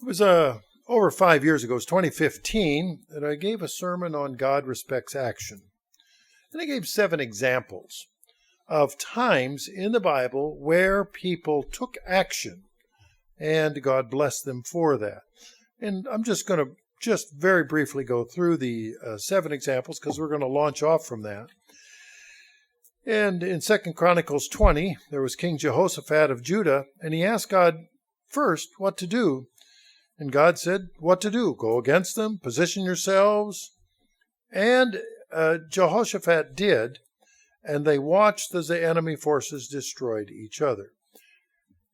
It was over 5 years ago, it was 2015, that I gave a sermon on God Respects Action. And I gave 7 examples of times in the Bible where people took action and God blessed them for that. And I'm just going to very briefly go through the 7 examples because we're going to launch off from that. And in 2 Chronicles 20, there was King Jehoshaphat of Judah, and he asked God first what to do. And God said, what to do? Go against them, position yourselves. And Jehoshaphat did, and they watched as the enemy forces destroyed each other.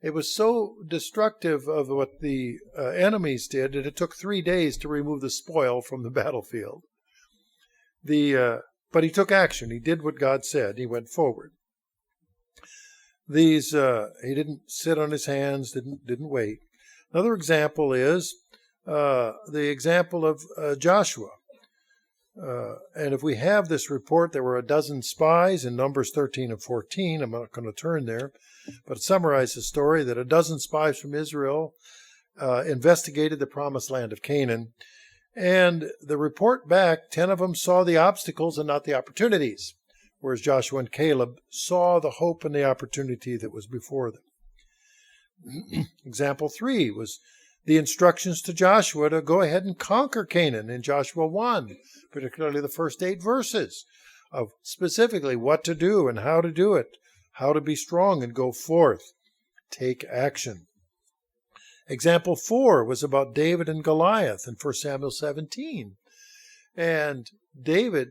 It was so destructive of what the enemies did that it took 3 days to remove the spoil from the battlefield. But he took action. He did what God said. He went forward. He didn't sit on his hands, didn't wait. Another example is the example of Joshua. And if we have this report, there were a dozen spies in Numbers 13 and 14. I'm not going to turn there, but it summarizes the story that a dozen spies from Israel investigated the promised land of Canaan. And the report back, 10 of them saw the obstacles and not the opportunities, whereas Joshua and Caleb saw the hope and the opportunity that was before them. Example 3 was the instructions to Joshua to go ahead and conquer Canaan in Joshua 1, particularly the first 8 verses of specifically what to do and how to do it, how to be strong and go forth, take action. Example 4 was about David and Goliath in 1 Samuel 17. And David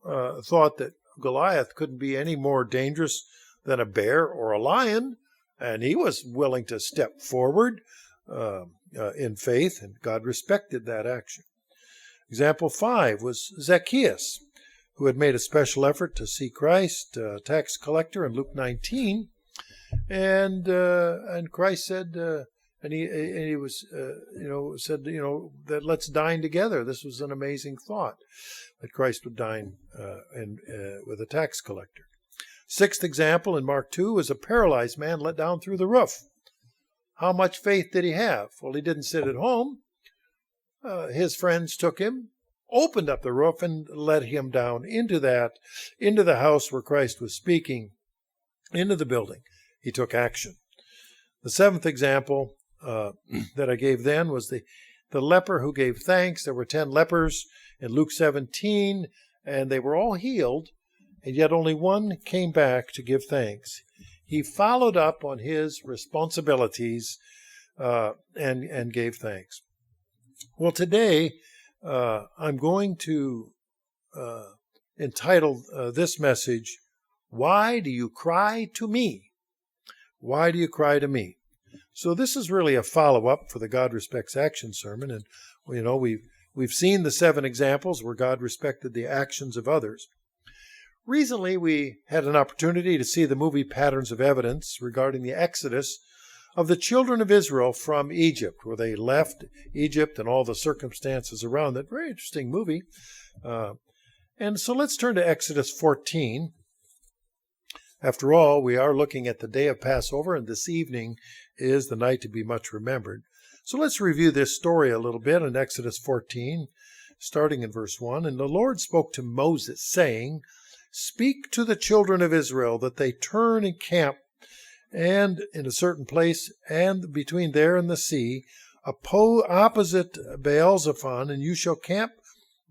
thought that Goliath couldn't be any more dangerous than a bear or a lion, and he was willing to step forward in faith, and God respected that action. Example 5 was Zacchaeus, who had made a special effort to see Christ, tax collector in Luke 19, and Christ said, and he was, said, that let's dine together. This was an amazing thought that Christ would dine with a tax collector. 6th example in Mark 2 is a paralyzed man let down through the roof. How much faith did he have? Well, he didn't sit at home. His friends took him, opened up the roof, and let him down into the house where Christ was speaking, into the building. He took action. The 7th example that I gave then was the leper who gave thanks. There were 10 lepers in Luke 17, and they were all healed, and yet only one came back to give thanks. He followed up on his responsibilities and gave thanks. Well, today I'm going to entitle this message, Why Do You Cry to Me? Why do you cry to me? So this is really a follow-up for the God Respects Action sermon. And, we've seen the 7 examples where God respected the actions of others. Recently, we had an opportunity to see the movie Patterns of Evidence regarding the exodus of the children of Israel from Egypt, where they left Egypt and all the circumstances around that. Very interesting movie. And so let's turn to Exodus 14. After all, we are looking at the day of Passover, and this evening is the night to be much remembered. So let's review this story a little bit in Exodus 14, starting in verse 1. And the Lord spoke to Moses, saying, Speak to the children of Israel that they turn and camp and in a certain place and between there and the sea, opposite Baal-zephon, and you shall camp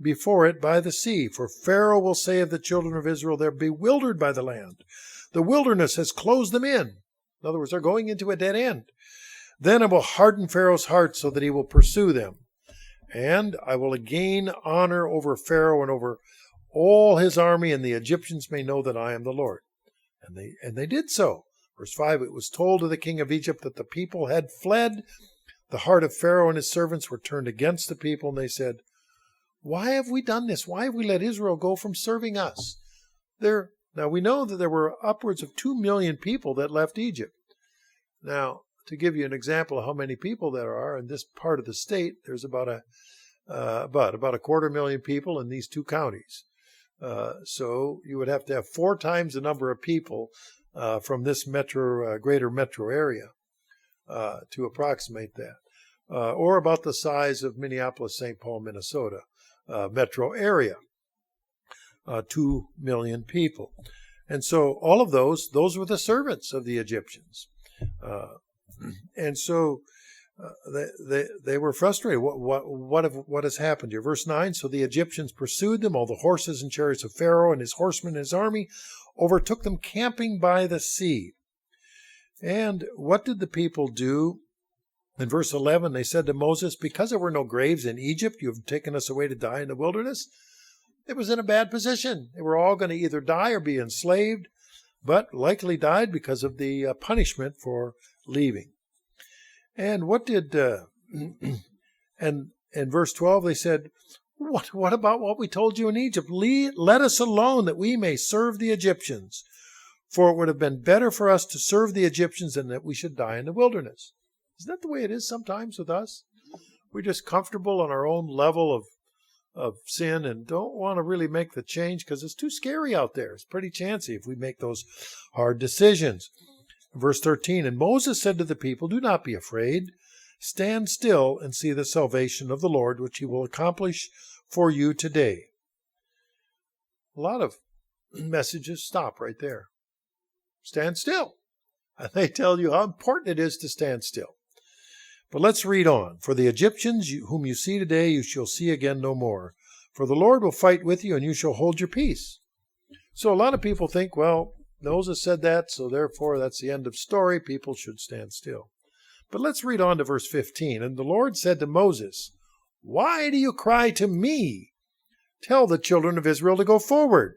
before it by the sea. For Pharaoh will say of the children of Israel, they're bewildered by the land. The wilderness has closed them in. In other words, they're going into a dead end. Then I will harden Pharaoh's heart so that he will pursue them. And I will gain honor over Pharaoh and over all his army, and the Egyptians may know that I am the Lord. And they did so. Verse 5, it was told to the king of Egypt that the people had fled. The heart of Pharaoh and his servants were turned against the people, and they said, Why have we done this? Why have we let Israel go from serving us? Now we know that there were upwards of 2 million people that left Egypt. Now, to give you an example of how many people there are in this part of the state, there's about a 250,000 people in these 2 counties. So you would have to have 4 times the number of people from this greater metro area to approximate that. or about the size of Minneapolis, St. Paul, Minnesota metro area, 2 million people. And so all of those were the servants of the Egyptians. And so they were frustrated. What has happened here? Verse 9, so the Egyptians pursued them, all the horses and chariots of Pharaoh and his horsemen and his army overtook them camping by the sea. And what did the people do? In verse 11, they said to Moses, because there were no graves in Egypt, you have taken us away to die in the wilderness. It was in a bad position. They were all going to either die or be enslaved, but likely died because of the punishment for leaving. And what did, and in verse 12, they said, what about what we told you in Egypt? Let us alone that we may serve the Egyptians. For it would have been better for us to serve the Egyptians than that we should die in the wilderness. Isn't that the way it is sometimes with us? We're just comfortable on our own level of sin and don't want to really make the change because it's too scary out there. It's pretty chancy if we make those hard decisions. Verse 13, and Moses said to the people, do not be afraid. Stand still and see the salvation of the Lord, which he will accomplish for you today. A lot of messages stop right there. Stand still. And they tell you how important it is to stand still. But let's read on. For the Egyptians whom you see today, you shall see again no more. For the Lord will fight with you, and you shall hold your peace. So a lot of people think, well, Moses said that, so therefore that's the end of story. People should stand still. But let's read on to verse 15. And the Lord said to Moses, why do you cry to me? Tell the children of Israel to go forward.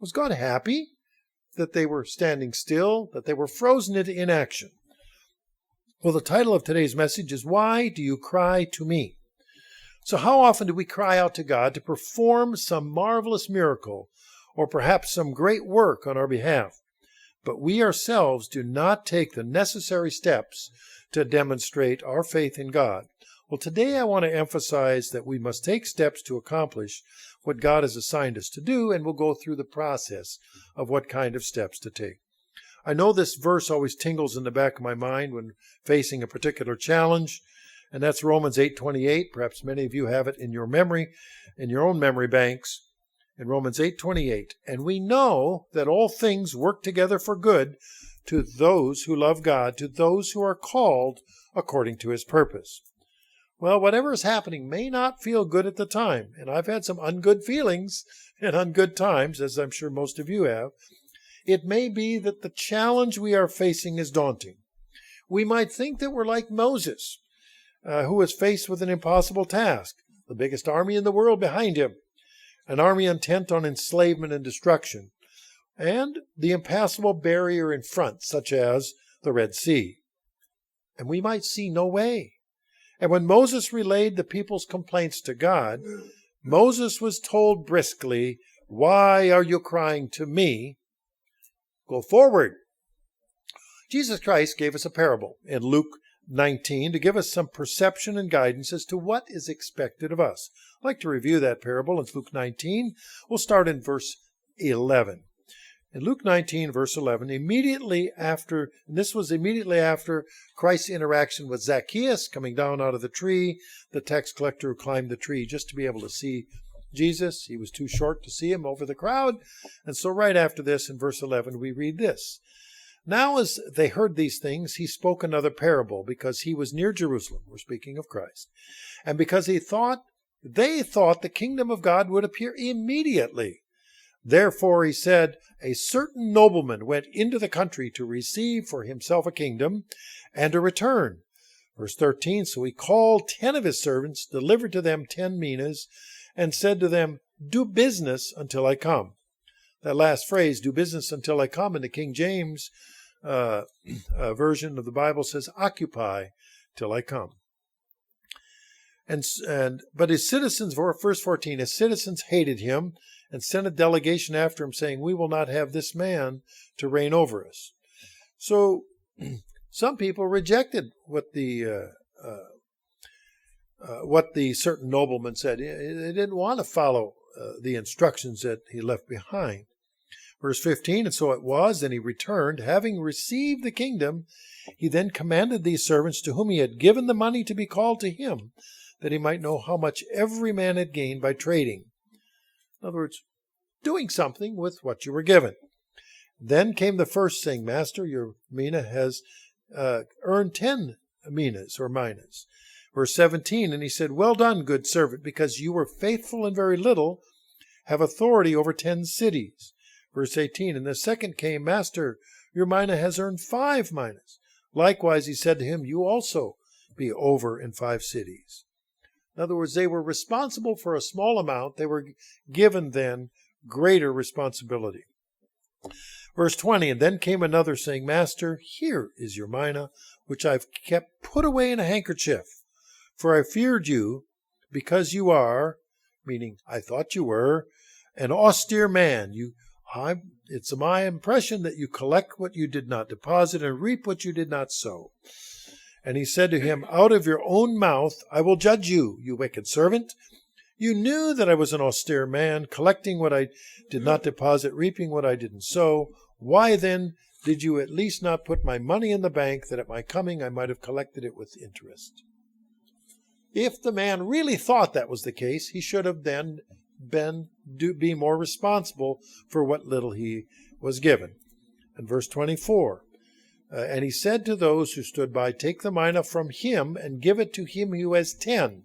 Was God happy that they were standing still, that they were frozen into inaction? Well, the title of today's message is, Why Do You Cry to Me? So how often do we cry out to God to perform some marvelous miracle or perhaps some great work on our behalf, but we ourselves do not take the necessary steps to demonstrate our faith in God? Well, today I want to emphasize that we must take steps to accomplish what God has assigned us to do, and we'll go through the process of what kind of steps to take. I know this verse always tingles in the back of my mind when facing a particular challenge, and that's Romans 8:28. Perhaps many of you have it in your memory, in your own memory banks. In Romans 8:28, and we know that all things work together for good to those who love God, to those who are called according to his purpose. Well, whatever is happening may not feel good at the time, and I've had some ungood feelings and ungood times, as I'm sure most of you have. It may be that the challenge we are facing is daunting. We might think that we're like Moses, who was faced with an impossible task, the biggest army in the world behind him, an army intent on enslavement and destruction, and the impassable barrier in front, such as the Red Sea. And we might see no way. And when Moses relayed the people's complaints to God, Moses was told briskly, why are you crying to me? Go forward. Jesus Christ gave us a parable in Luke 19 to give us some perception and guidance as to what is expected of us. I'd like to review that parable in Luke 19. We'll start in verse 11. In Luke 19, verse 11, immediately after Christ's interaction with Zacchaeus coming down out of the tree, the tax collector who climbed the tree just to be able to see Jesus. He was too short to see him over the crowd. And so right after this, in verse 11, we read this. Now as they heard these things, he spoke another parable because he was near Jerusalem. We're speaking of Christ. And because they thought the kingdom of God would appear immediately. Therefore, he said, a certain nobleman went into the country to receive for himself a kingdom and to return. Verse 13, so he called 10 of his servants, delivered to them 10 minas, and said to them, do business until I come. That last phrase, do business until I come, in the King James version of the Bible says, occupy till I come. But his citizens, verse 14, his citizens hated him and sent a delegation after him saying, we will not have this man to reign over us. So some people rejected what the certain nobleman said. They didn't want to follow the instructions that he left behind. Verse 15, and so it was, and he returned, having received the kingdom. He then commanded these servants to whom he had given the money to be called to him, that he might know how much every man had gained by trading. In other words, doing something with what you were given. Then came the first, saying, Master, your mina has earned 10 minas or minas. Verse 17, and he said, Well done, good servant, because you were faithful in very little, have authority over 10 cities. Verse 18, and the second came, Master, your mina has earned 5 minas. Likewise, he said to him, You also be over in 5 cities. In other words, they were responsible for a small amount. They were given then greater responsibility. Verse 20, and then came another, saying, Master, here is your mina, which I've kept put away in a handkerchief. For I feared you, because you are, meaning I thought you were, an austere man. It's my impression that you collect what you did not deposit and reap what you did not sow. And he said to him, Out of your own mouth I will judge you, you wicked servant. You knew that I was an austere man, collecting what I did not deposit, reaping what I didn't sow. Why then did you at least not put my money in the bank, that at my coming I might have collected it with interest? If the man really thought that was the case, he should have then be more responsible for what little he was given. And verse 24, and he said to those who stood by, Take the mina from him and give it to him who has 10.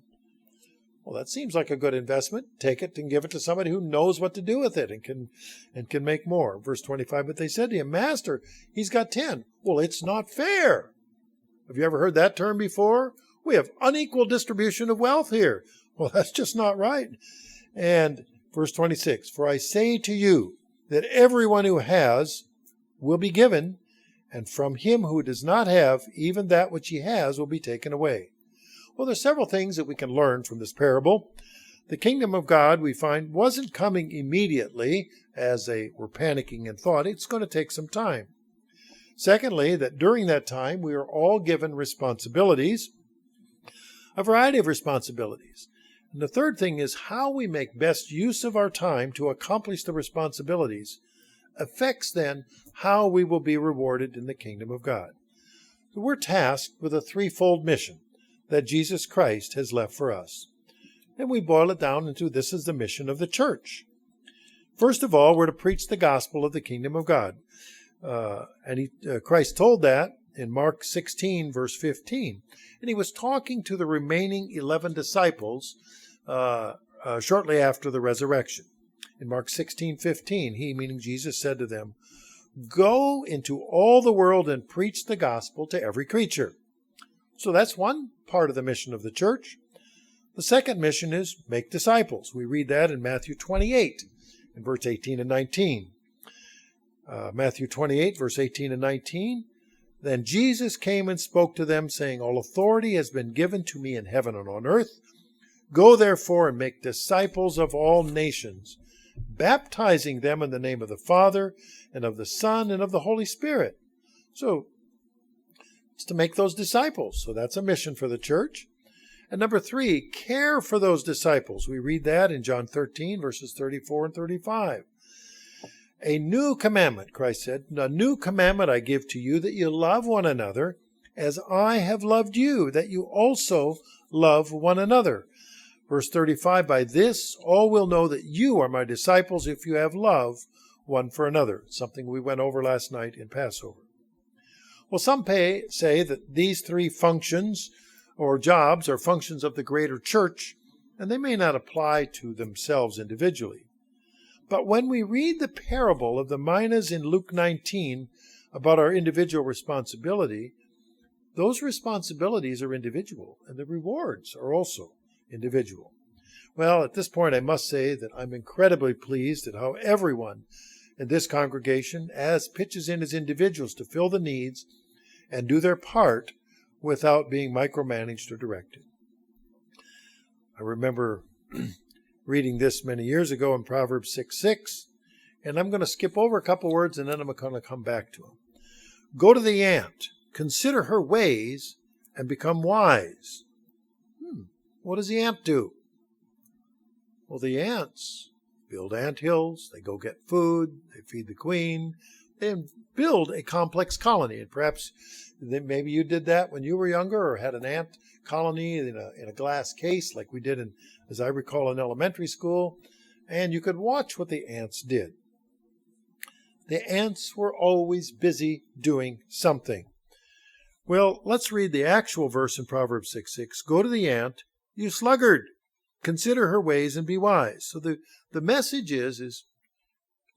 Well, that seems like a good investment. Take it and give it to somebody who knows what to do with it and can make more. Verse 25, but they said to him, Master, he's got 10. Well, it's not fair. Have you ever heard that term before? We have unequal distribution of wealth here. Well, that's just not right. And verse 26, For I say to you that everyone who has will be given, and from him who does not have, even that which he has will be taken away. Well, there's several things that we can learn from this parable. The kingdom of God, we find, wasn't coming immediately as they were panicking and thought it's going to take some time. Secondly, that during that time we are all given responsibilities, a variety of responsibilities. And the third thing is how we make best use of our time to accomplish the responsibilities affects then how we will be rewarded in the kingdom of God. So we're tasked with a threefold mission that Jesus Christ has left for us. And we boil it down into this is the mission of the church. First of all, we're to preach the gospel of the kingdom of God. Christ told that in Mark 16, verse 15. And he was talking to the remaining 11 disciples shortly after the resurrection. In Mark 16:15, he, meaning Jesus, said to them, Go into all the world and preach the gospel to every creature. So that's one part of the mission of the church. The second mission is make disciples. We read that in Matthew 28, in verse 18 and 19. Matthew 28, verse 18 and 19. Then Jesus came and spoke to them, saying, All authority has been given to me in heaven and on earth. Go therefore and make disciples of all nations, baptizing them in the name of the Father and of the Son and of the Holy Spirit. So it's to make those disciples. So that's a mission for the church. And number 3, care for those disciples. We read that in John 13, verses 34 and 35. A new commandment, Christ said, a new commandment I give to you, that you love one another as I have loved you, that you also love one another. Verse 35, by this all will know that you are my disciples if you have love one for another. Something we went over last night in Passover. Well, some say that these 3 functions or jobs are functions of the greater church, and they may not apply to themselves individually. But when we read the parable of the minas in Luke 19 about our individual responsibility, those responsibilities are individual, and the rewards are also individual. Well, at this point, I must say that I'm incredibly pleased at how everyone in this congregation pitches in as individuals to fill the needs and do their part without being micromanaged or directed. I remember reading this many years ago in Proverbs 6:6, and I'm going to skip over a couple words and then I'm going to come back to them. Go to the ant, consider her ways, and become wise. What does the ant do? Well, the ants build ant hills, they go get food, they feed the queen, they build a complex colony. And perhaps maybe you did that when you were younger, or had an ant colony in a glass case like we did, as I recall, in elementary school, and you could watch what the ants did. The ants were always busy doing something. Well, let's read the actual verse in Proverbs 6:6. Go to the ant, you sluggard. Consider her ways and be wise. So the message is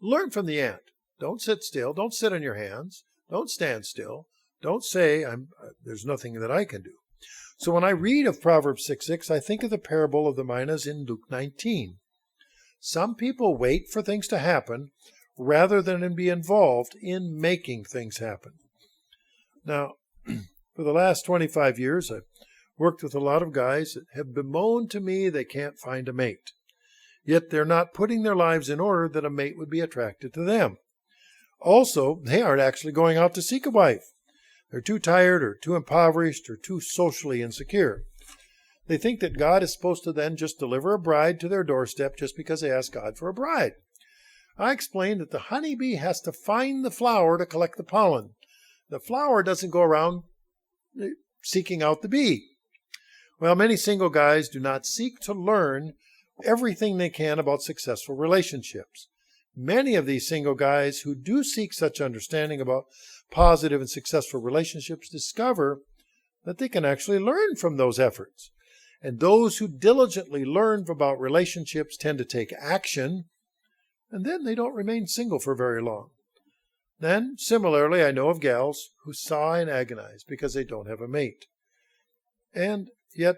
learn from the ant. Don't sit still. Don't sit on your hands. Don't stand still. Don't say, there's nothing that I can do. So when I read of Proverbs 6:6, I think of the parable of the minas in Luke 19. Some people wait for things to happen rather than be involved in making things happen. Now, for the last 25 years, I've worked with a lot of guys that have bemoaned to me they can't find a mate. Yet they're not putting their lives in order that a mate would be attracted to them. Also, they aren't actually going out to seek a wife. They're too tired or too impoverished or too socially insecure. They think that God is supposed to then just deliver a bride to their doorstep just because they ask God for a bride. I explained that the honeybee has to find the flower to collect the pollen. The flower doesn't go around seeking out the bee. Well, many single guys do not seek to learn everything they can about successful relationships. Many of these single guys who do seek such understanding about positive and successful relationships discover that they can actually learn from those efforts. And those who diligently learn about relationships tend to take action, and then they don't remain single for very long. Then, similarly, I know of gals who sigh and agonize because they don't have a mate. And yet,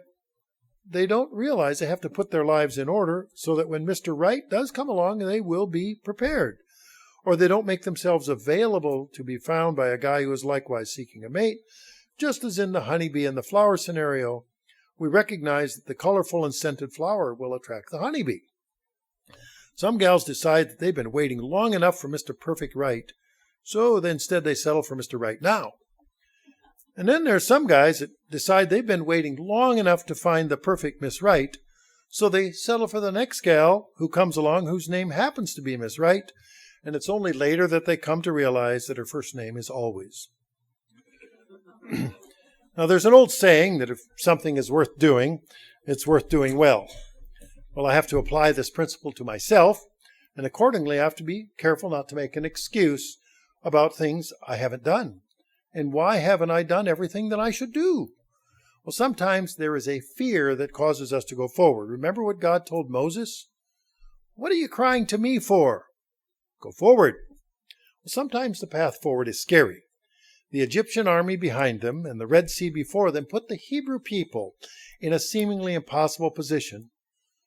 they don't realize they have to put their lives in order so that when Mr. Right does come along, they will be prepared. Or they don't make themselves available to be found by a guy who is likewise seeking a mate. Just as in the honeybee and the flower scenario, we recognize that the colorful and scented flower will attract the honeybee. Some gals decide that they've been waiting long enough for Mr. Perfect Right, so instead they settle for Mr. Right Now. And then there's some guys that decide they've been waiting long enough to find the perfect Miss Right, so they settle for the next gal who comes along whose name happens to be Miss Right, and it's only later that they come to realize that her first name is Always. Now, there's an old saying that if something is worth doing, it's worth doing well. Well, I have to apply this principle to myself, and accordingly I have to be careful not to make an excuse about things I haven't done. And why haven't I done everything that I should do? Well, sometimes there is a fear that causes us to go forward. Remember what God told Moses? What are you crying to me for? Go forward. Well, sometimes the path forward is scary. The Egyptian army behind them and the Red Sea before them put the Hebrew people in a seemingly impossible position.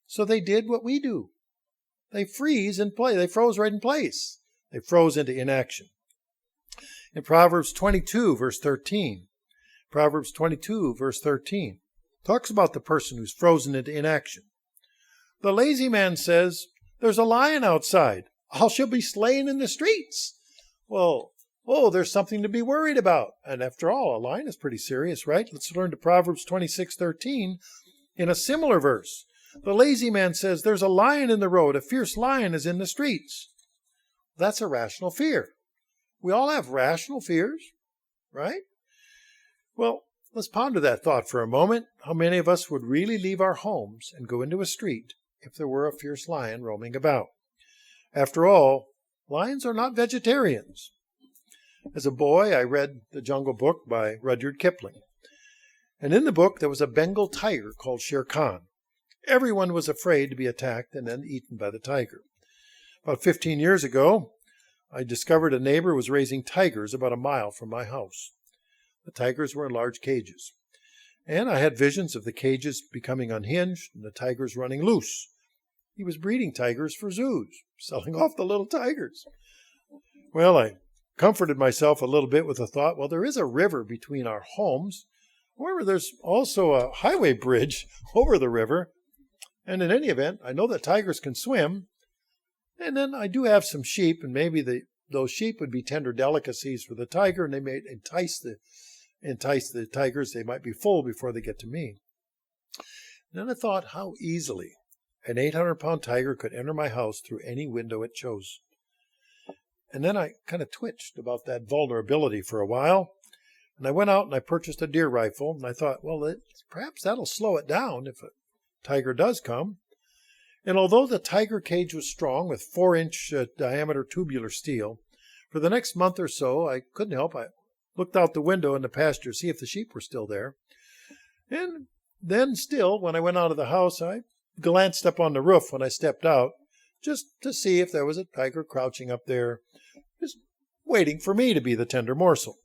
So they did what we do. They freeze in place. They froze right in place. They froze into inaction. In Proverbs 22, verse 13, Proverbs 22, verse 13, talks about the person who's frozen into inaction. The lazy man says, there's a lion outside. I shall be slain in the streets. Well, there's something to be worried about. And after all, a lion is pretty serious, right? Let's turn to Proverbs 26:13 in a similar verse. The lazy man says, there's a lion in the road. A fierce lion is in the streets. That's a rational fear. We all have rational fears, right? Well, let's ponder that thought for a moment. How many of us would really leave our homes and go into a street if there were a fierce lion roaming about? After all, lions are not vegetarians. As a boy, I read The Jungle Book by Rudyard Kipling. And in the book, there was a Bengal tiger called Shere Khan. Everyone was afraid to be attacked and then eaten by the tiger. About 15 years ago, I discovered a neighbor was raising tigers about a mile from my house. The tigers were in large cages. And I had visions of the cages becoming unhinged and the tigers running loose. He was breeding tigers for zoos, selling off the little tigers. Well, I comforted myself a little bit with the thought, well, there is a river between our homes. However, there's also a highway bridge over the river. And in any event, I know that tigers can swim. And then I do have some sheep, and maybe those sheep would be tender delicacies for the tiger, and they may entice the tigers. They might be full before they get to me. And then I thought how easily an 800-pound tiger could enter my house through any window it chose. And then I kind of twitched about that vulnerability for a while. And I went out and I purchased a deer rifle. And I thought, well, perhaps that'll slow it down if a tiger does come. And although the tiger cage was strong with 4-inch diameter tubular steel, for the next month or so, I couldn't help. I looked out the window in the pasture to see if the sheep were still there. And then still, when I went out of the house, I glanced up on the roof when I stepped out, just to see if there was a tiger crouching up there, just waiting for me to be the tender morsel.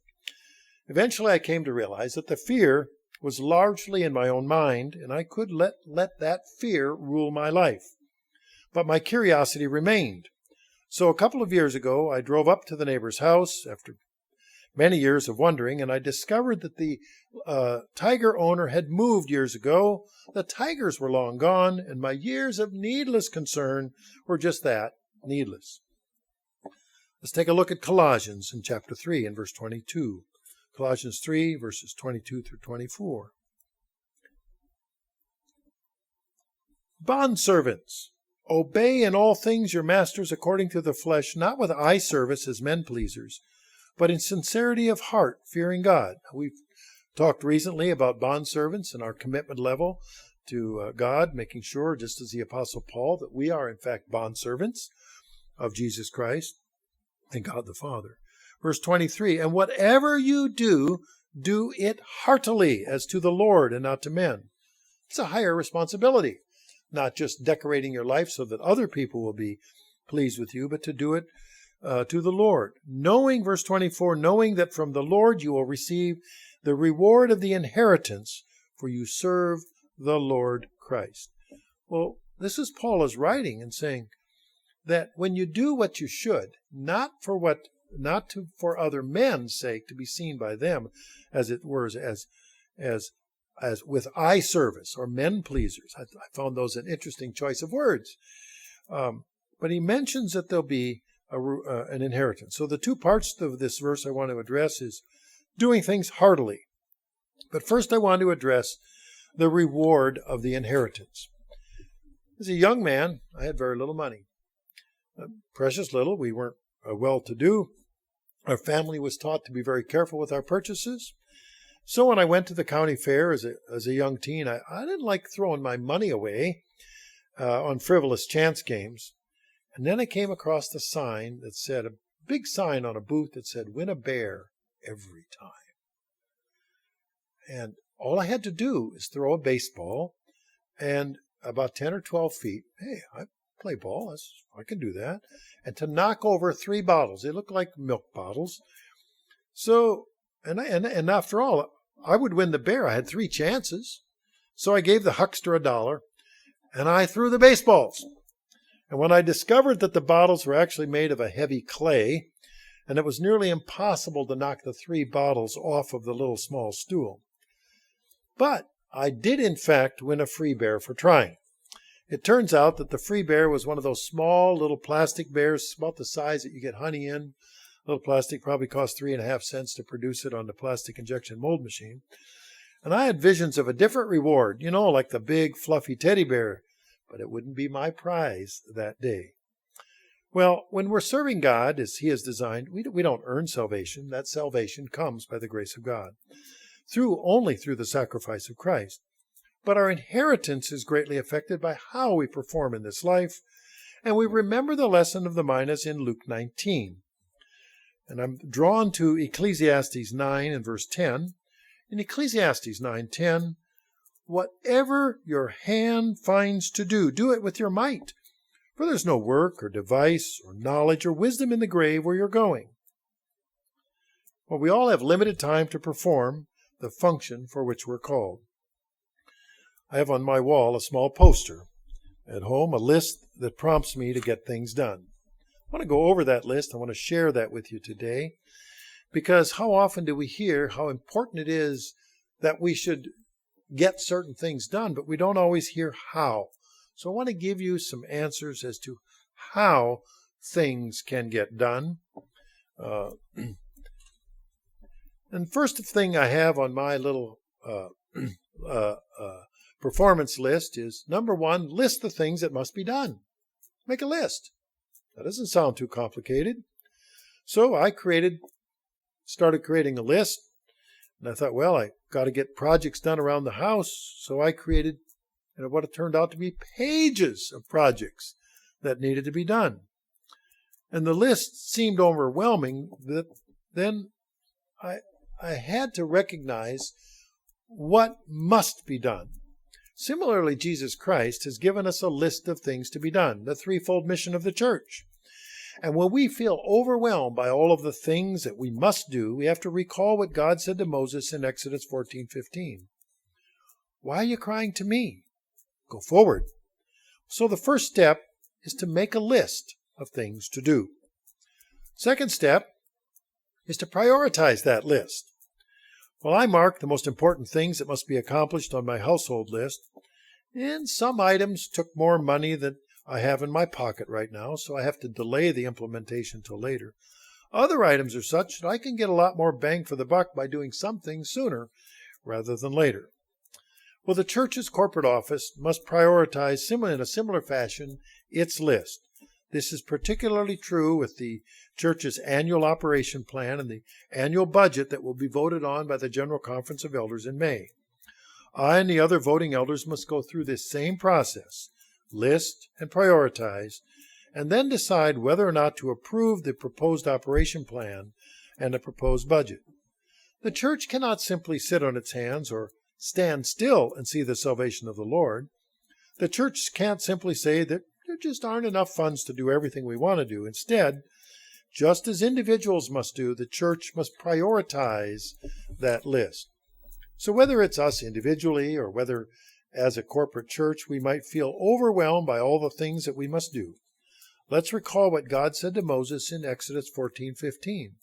Eventually, I came to realize that the fear was largely in my own mind, and I could let that fear rule my life. But my curiosity remained. So a couple of years ago, I drove up to the neighbor's house after many years of wondering, and I discovered that the tiger owner had moved years ago. The tigers were long gone, and my years of needless concern were just that, needless. Let's take a look at Colossians in chapter 3 and verse 22. Colossians 3, verses 22 through 24. Bondservants, obey in all things your masters according to the flesh, not with eye service as men pleasers, but in sincerity of heart, fearing God. We've talked recently about bondservants and our commitment level to God, making sure, just as the Apostle Paul, that we are in fact bondservants of Jesus Christ and God the Father. Verse 23, and whatever you do, do it heartily as to the Lord and not to men. It's a higher responsibility, not just decorating your life so that other people will be pleased with you, but to do it to the Lord. Knowing, verse 24, knowing that from the Lord you will receive the reward of the inheritance, for you serve the Lord Christ. Well, this is Paul is writing and saying that when you do what you should, not for other men's sake to be seen by them, as it were, as with eye service or men pleasers. I found those an interesting choice of words. But he mentions that there'll be an inheritance. So the two parts of this verse I want to address is doing things heartily. But first I want to address the reward of the inheritance. As a young man, I had very little money. Precious little. We weren't well-to-do. Our family was taught to be very careful with our purchases. So when I went to the county fair as a young teen, I didn't like throwing my money away on frivolous chance games. And then I came across the sign that said, a big sign on a booth that said, win a bear every time. And all I had to do is throw a baseball, and about 10 or 12 feet, hey, I play ball, I can do that, and to knock over 3 bottles. They look like milk bottles. So, and after all, I would win the bear. I had 3 chances. So I gave the huckster $1, and I threw the baseballs. And when I discovered that the bottles were actually made of a heavy clay, and it was nearly impossible to knock the 3 bottles off of the little small stool. But I did, in fact, win a free bear for trying. It turns out that the free bear was one of those small little plastic bears, about the size that you get honey in. Little plastic, probably cost 3.5 cents to produce it on the plastic injection mold machine. And I had visions of a different reward, like the big fluffy teddy bear, but it wouldn't be my prize that day. Well, when we're serving God as He has designed, we don't earn salvation. That salvation comes by the grace of God, only through the sacrifice of Christ. But our inheritance is greatly affected by how we perform in this life, and we remember the lesson of the minas in Luke 19. And I'm drawn to Ecclesiastes 9 and verse 10. In Ecclesiastes 9:10, whatever your hand finds to do, do it with your might, for there's no work or device or knowledge or wisdom in the grave where you're going. Well, we all have limited time to perform the function for which we're called. I have on my wall a small poster. At home, a list that prompts me to get things done. I want to go over that list. I want to share that with you today, because how often do we hear how important it is that we should get certain things done, but we don't always hear how. So I want to give you some answers as to how things can get done. And first thing I have on my little performance list is, number one, list the things that must be done. Make a list. That doesn't sound too complicated. So I started creating a list, and I thought, well, I got to get projects done around the house, so I created what it turned out to be pages of projects that needed to be done. And the list seemed overwhelming. Then I had to recognize what must be done. Similarly, Jesus Christ has given us a list of things to be done, the threefold mission of the church. And when we feel overwhelmed by all of the things that we must do, we have to recall what God said to Moses in Exodus 14:15. Why are you crying to me? Go forward. So the first step is to make a list of things to do. Second step is to prioritize that list. Well, I marked the most important things that must be accomplished on my household list, and some items took more money than I have in my pocket right now, so I have to delay the implementation till later. Other items are such that I can get a lot more bang for the buck by doing some things sooner rather than later. Well, the church's corporate office must prioritize in a similar fashion its list. This is particularly true with the church's annual operation plan and the annual budget that will be voted on by the General Conference of Elders in May. I and the other voting elders must go through this same process, list and prioritize, and then decide whether or not to approve the proposed operation plan and the proposed budget. The church cannot simply sit on its hands or stand still and see the salvation of the Lord. The church can't simply say that there just aren't enough funds to do everything we want to do. Instead, just as individuals must do, the church must prioritize that list. So whether it's us individually or whether as a corporate church we might feel overwhelmed by all the things that we must do, let's recall what God said to Moses in Exodus 14:15.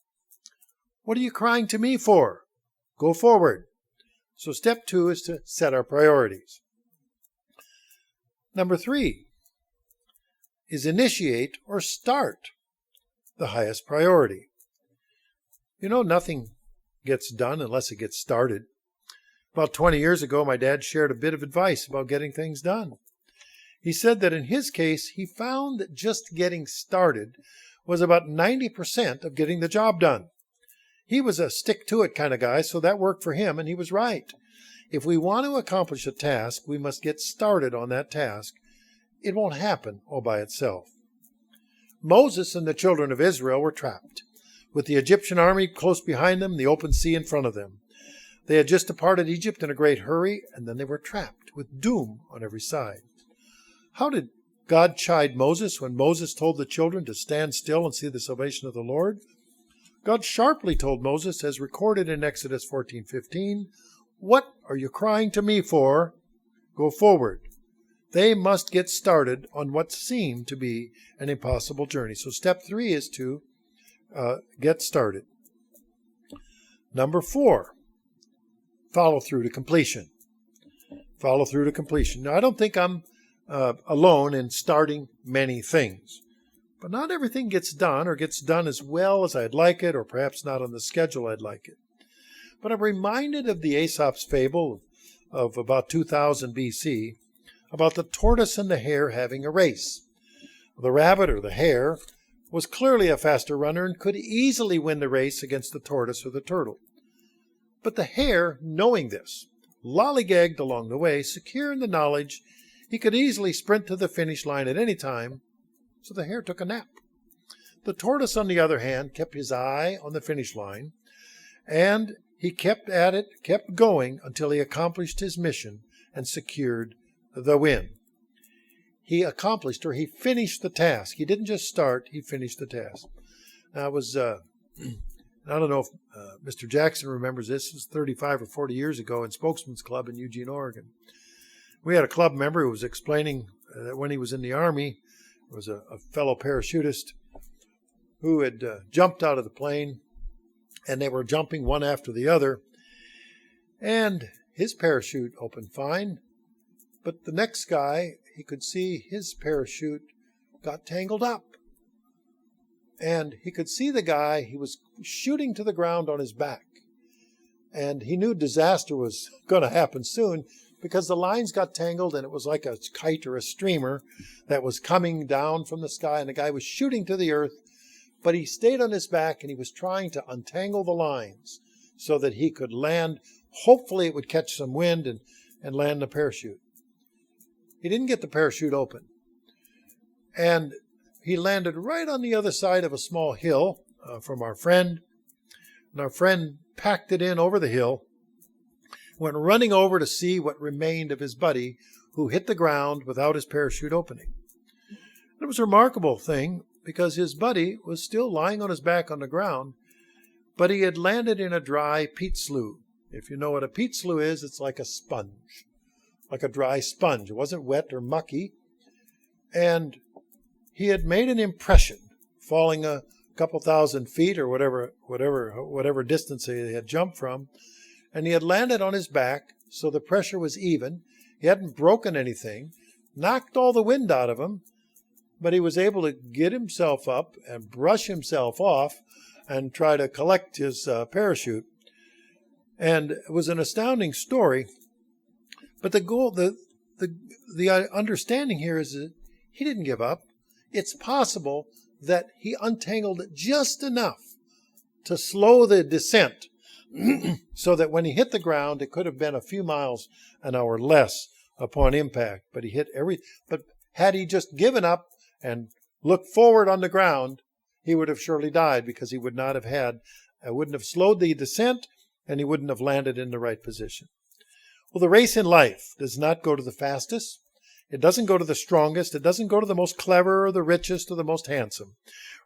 What are you crying to me for? Go forward. So step 2 is to set our priorities. Number 3 is initiate or start the highest priority. Nothing gets done unless it gets started. About 20 years ago, my dad shared a bit of advice about getting things done. He said that in his case, he found that just getting started was about 90% of getting the job done. He was a stick-to-it kind of guy, so that worked for him, and he was right. If we want to accomplish a task, we must get started on that task. It won't happen all by itself. Moses and the children of Israel were trapped, with the Egyptian army close behind them, the open sea in front of them. They had just departed Egypt in a great hurry, and then they were trapped with doom on every side. How did God chide Moses when Moses told the children to stand still and see the salvation of the Lord? God sharply told Moses, as recorded in Exodus 14:15, "What are you crying to me for? Go forward." They must get started on what seemed to be an impossible journey. So step 3 is to get started. Number 4, follow through to completion. Follow through to completion. Now, I don't think I'm alone in starting many things. But not everything gets done or gets done as well as I'd like it, or perhaps not on the schedule I'd like it. But I'm reminded of the Aesop's fable of about 2000 BC about the tortoise and the hare having a race. The rabbit, or the hare, was clearly a faster runner and could easily win the race against the tortoise or the turtle. But the hare, knowing this, lollygagged along the way, secure in the knowledge he could easily sprint to the finish line at any time, so the hare took a nap. The tortoise, on the other hand, kept his eye on the finish line, and he kept at it, kept going until he accomplished his mission and secured the win. He accomplished, or he finished the task. He didn't just start, he finished the task. Now, it was, I don't know if Mr. Jackson remembers this. It was 35 or 40 years ago in Spokesman's Club in Eugene, Oregon. We had a club member who was explaining that when he was in the Army, there was a fellow parachutist who had jumped out of the plane, and they were jumping one after the other, and his parachute opened fine, but the next guy, he could see his parachute got tangled up, and he could see the guy, he was shooting to the ground on his back, and he knew disaster was going to happen soon because the lines got tangled and it was like a kite or a streamer that was coming down from the sky and the guy was shooting to the earth, but he stayed on his back and he was trying to untangle the lines so that he could land. Hopefully it would catch some wind and land the parachute. He didn't get the parachute open. And he landed right on the other side of a small hill from our friend. And our friend packed it in over the hill, went running over to see what remained of his buddy who hit the ground without his parachute opening. It was a remarkable thing because his buddy was still lying on his back on the ground, but he had landed in a dry peat slough. If you know what a peat slough is, it's like a sponge, like a dry sponge. It wasn't wet or mucky. And he had made an impression, falling a couple thousand feet or whatever distance he had jumped from, and he had landed on his back, so the pressure was even. He hadn't broken anything, knocked all the wind out of him, but he was able to get himself up and brush himself off and try to collect his parachute. And it was an astounding story. But the understanding here is that he didn't give up. It's possible that he untangled it just enough to slow the descent so that when he hit the ground, it could have been a few miles an hour less upon impact. But but had he just given up and looked forward on the ground, he would have surely died because he would not have wouldn't have slowed the descent and he wouldn't have landed in the right position. Well, the race in life does not go to the fastest. It doesn't go to the strongest. It doesn't go to the most clever or the richest or the most handsome.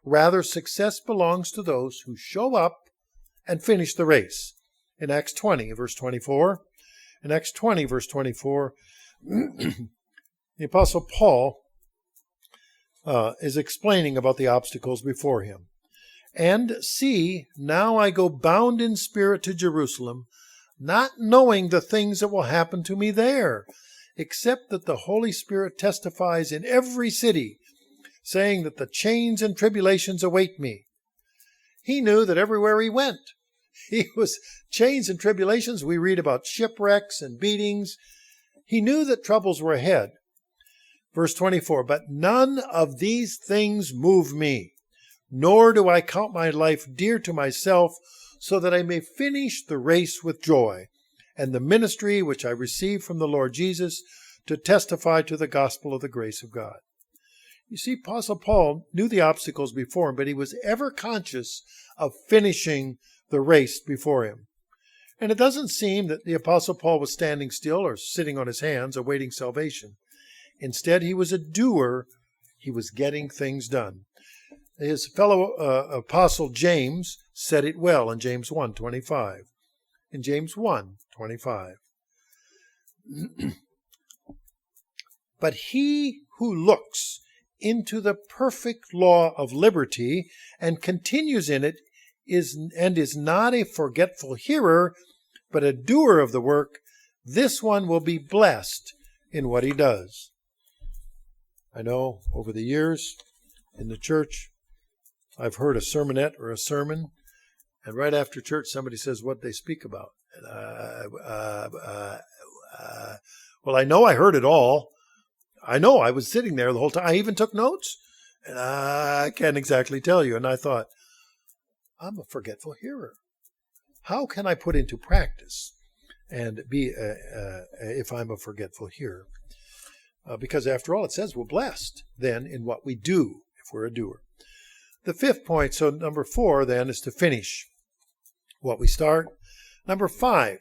Rather, success belongs to those who show up and finish the race. In Acts 20, verse 24, the Apostle Paul is explaining about the obstacles before him. And see, now I go bound in spirit to Jerusalem, not knowing the things that will happen to me there, except that the Holy Spirit testifies in every city, saying that the chains and tribulations await me. He knew that everywhere he went, he was chains and tribulations. We read about shipwrecks and beatings. He knew that troubles were ahead. Verse 24, but none of these things move me, nor do I count my life dear to myself, so that I may finish the race with joy, and the ministry which I received from the Lord Jesus to testify to the gospel of the grace of God. You see, Apostle Paul knew the obstacles before him, but he was ever conscious of finishing the race before him. And it doesn't seem that the Apostle Paul was standing still or sitting on his hands awaiting salvation. Instead, he was a doer. He was getting things done. His fellow apostle James said it well in James 1:25. In James 1:25. But he who looks into the perfect law of liberty and continues in it is not a forgetful hearer, but a doer of the work, this one will be blessed in what he does. I know over the years in the church, I've heard a sermonette or a sermon, and right after church somebody says what they speak about. Well, I know I heard it all. I know I was sitting there the whole time. I even took notes, and I can't exactly tell you. And I thought, I'm a forgetful hearer. How can I put into practice and be if I'm a forgetful hearer? Because after all, it says we're blessed then in what we do if we're a doer. The fifth point, so number 4 then, is to finish what we start. Number 5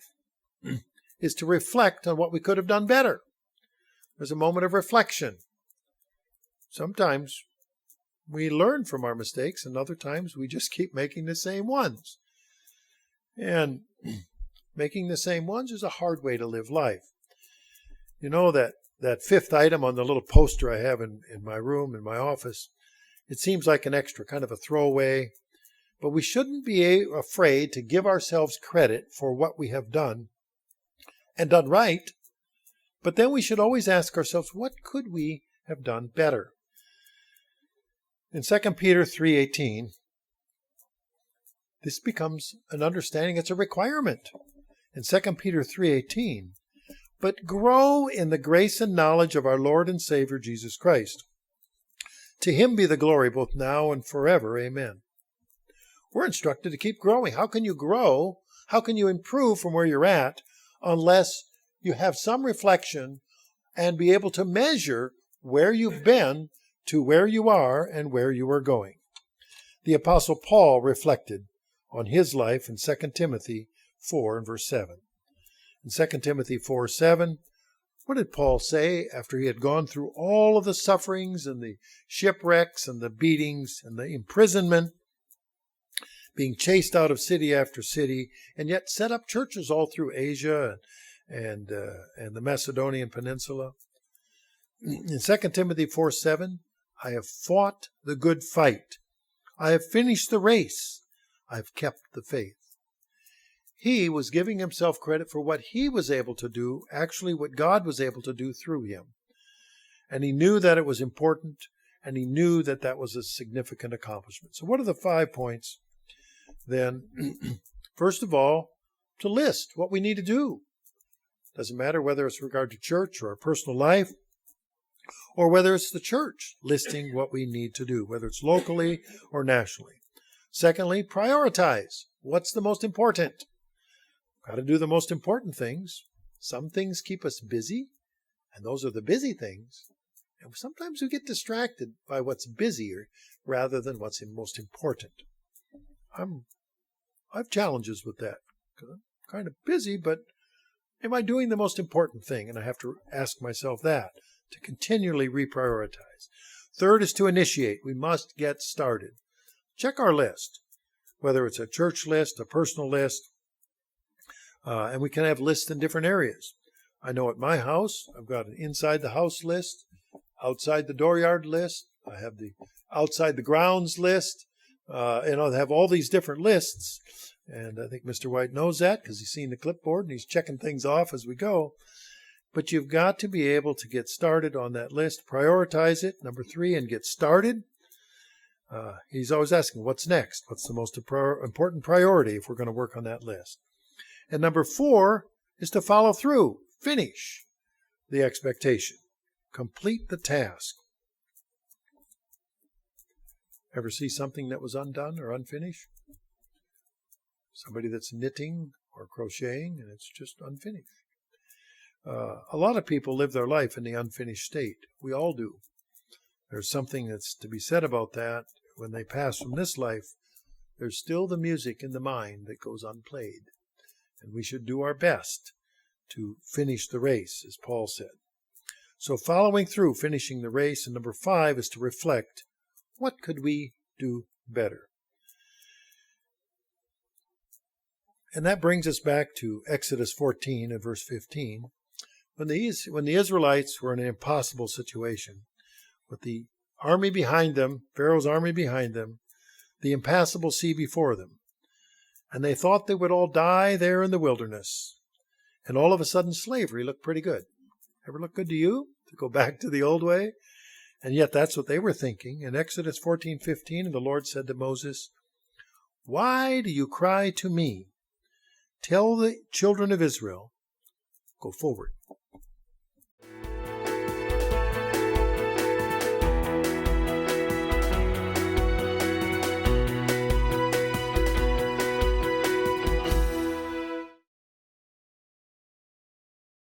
is to reflect on what we could have done better. There's a moment of reflection. Sometimes we learn from our mistakes, and other times we just keep making the same ones. And making the same ones is a hard way to live life. You know that fifth item on the little poster I have in my room, in my office, it seems like an extra, kind of a throwaway, but we shouldn't be afraid to give ourselves credit for what we have done and done right, but then we should always ask ourselves, what could we have done better? In 2 Peter 3:18, this becomes an understanding, it's a requirement. In 2 Peter 3:18, but grow in the grace and knowledge of our Lord and Savior Jesus Christ. To him be the glory both now and forever. Amen. We're instructed to keep growing. How can you grow? How can you improve from where you're at unless you have some reflection and be able to measure where you've been to where you are and where you are going? The Apostle Paul reflected on his life in 2 Timothy 4 and verse 7. In 2 Timothy 4:7, what did Paul say after he had gone through all of the sufferings and the shipwrecks and the beatings and the imprisonment, being chased out of city after city, and yet set up churches all through Asia and the Macedonian Peninsula? In 2 Timothy 4:7, I have fought the good fight. I have finished the race. I have kept the faith. He was giving himself credit for what he was able to do, actually what God was able to do through him. And he knew that it was important, and he knew that that was a significant accomplishment. So what are the 5 points? Then, first of all, to list what we need to do. Doesn't matter whether it's regard to church or our personal life, or whether it's the church listing what we need to do, whether it's locally or nationally. Secondly, prioritize. What's the most important? Got to do the most important things. Some things keep us busy, and those are the busy things. And sometimes we get distracted by what's busier rather than what's most important. I have challenges with that because I'm kind of busy, but am I doing the most important thing? And I have to ask myself that to continually reprioritize. Third is to initiate. We must get started. Check our list, whether it's a church list, a personal list, and we can have lists in different areas. I know at my house, I've got an inside the house list, outside the dooryard list. I have the outside the grounds list. I have all these different lists. And I think Mr. White knows that because he's seen the clipboard and he's checking things off as we go. But you've got to be able to get started on that list, prioritize it, number 3, and get started. He's always asking, what's next? What's the most important priority if we're going to work on that list? And number 4 is to follow through, finish the expectation, complete the task. Ever see something that was undone or unfinished? Somebody that's knitting or crocheting and it's just unfinished. A lot of people live their life in the unfinished state. We all do. There's something that's to be said about that. When they pass from this life, there's still the music in the mind that goes unplayed. And we should do our best to finish the race, as Paul said. So following through, finishing the race, and number 5 is to reflect, what could we do better? And that brings us back to Exodus 14 and verse 15. When the Israelites were in an impossible situation, with the army behind them, Pharaoh's army behind them, the impassable sea before them, and they thought they would all die there in the wilderness. And all of a sudden, slavery looked pretty good. Ever look good to you? To go back to the old way? And yet that's what they were thinking. In Exodus 14:15, and the Lord said to Moses, "Why do you cry to me? Tell the children of Israel, go forward."